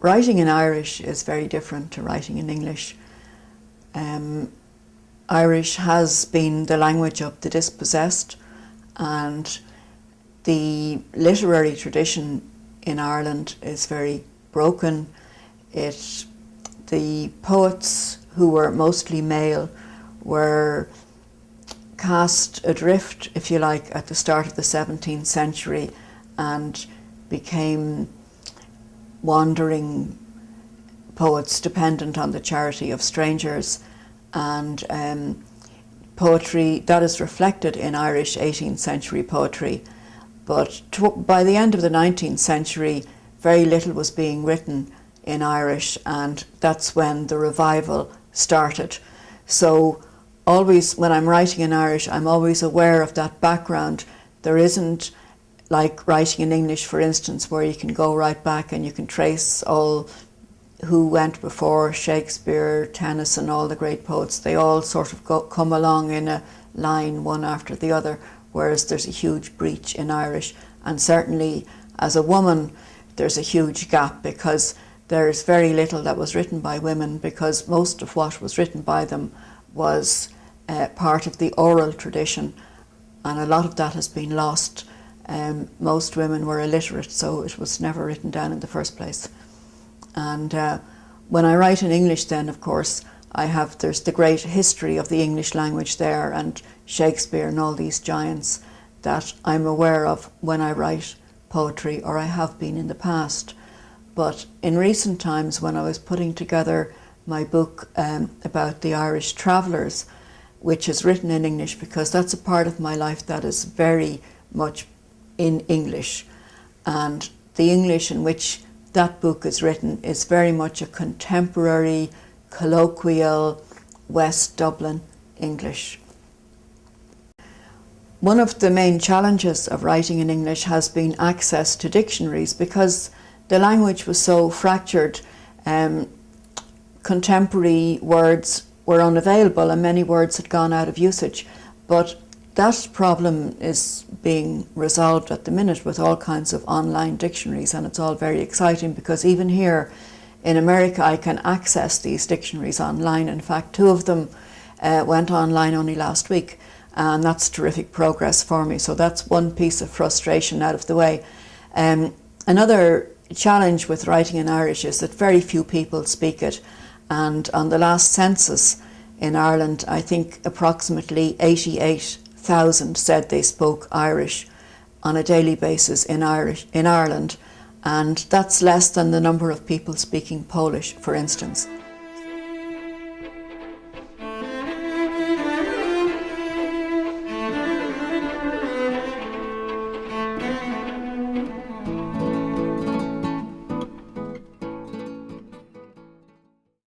Writing in Irish is very different to writing in English. Irish has been the language of the dispossessed, and the literary tradition in Ireland is very broken. The poets, who were mostly male, were cast adrift, if you like, at the start of the 17th century and became wandering poets dependent on the charity of strangers. And poetry, that is reflected in Irish 18th century poetry. But by the end of the 19th century, very little was being written in Irish, and that's when the revival started. So always, when I'm writing in Irish, I'm always aware of that background. There isn't like writing in English, for instance, where you can go right back and you can trace all who went before Shakespeare, Tennyson, all the great poets. They all sort of come along in a line, one after the other, whereas there's a huge breach in Irish. And certainly as a woman, there's a huge gap, because there's very little that was written by women, because most of what was written by them was part of the oral tradition, and a lot of that has been lost. Most women were illiterate, so it was never written down in the first place. And when I write in English, then of course there's the great history of the English language there, and Shakespeare and all these giants that I'm aware of when I write poetry, or I have been in the past. But in recent times, when I was putting together my book about the Irish travellers, which is written in English because that's a part of my life that is very much in English, and the English in which that book is written is very much a contemporary, colloquial, West Dublin English. One of the main challenges of writing in English has been access to dictionaries, because the language was so fractured. Contemporary words were unavailable and many words had gone out of usage. But that problem is being resolved at the minute with all kinds of online dictionaries, and it's all very exciting, because even here in America I can access these dictionaries online. In fact, 2 of them went online only last week, and that's terrific progress for me. So that's one piece of frustration out of the way. Another challenge with writing in Irish is that very few people speak it, and on the last census in Ireland, I think approximately 88,000 said they spoke Irish on a daily basis in Ireland, and that's less than the number of people speaking Polish, for instance.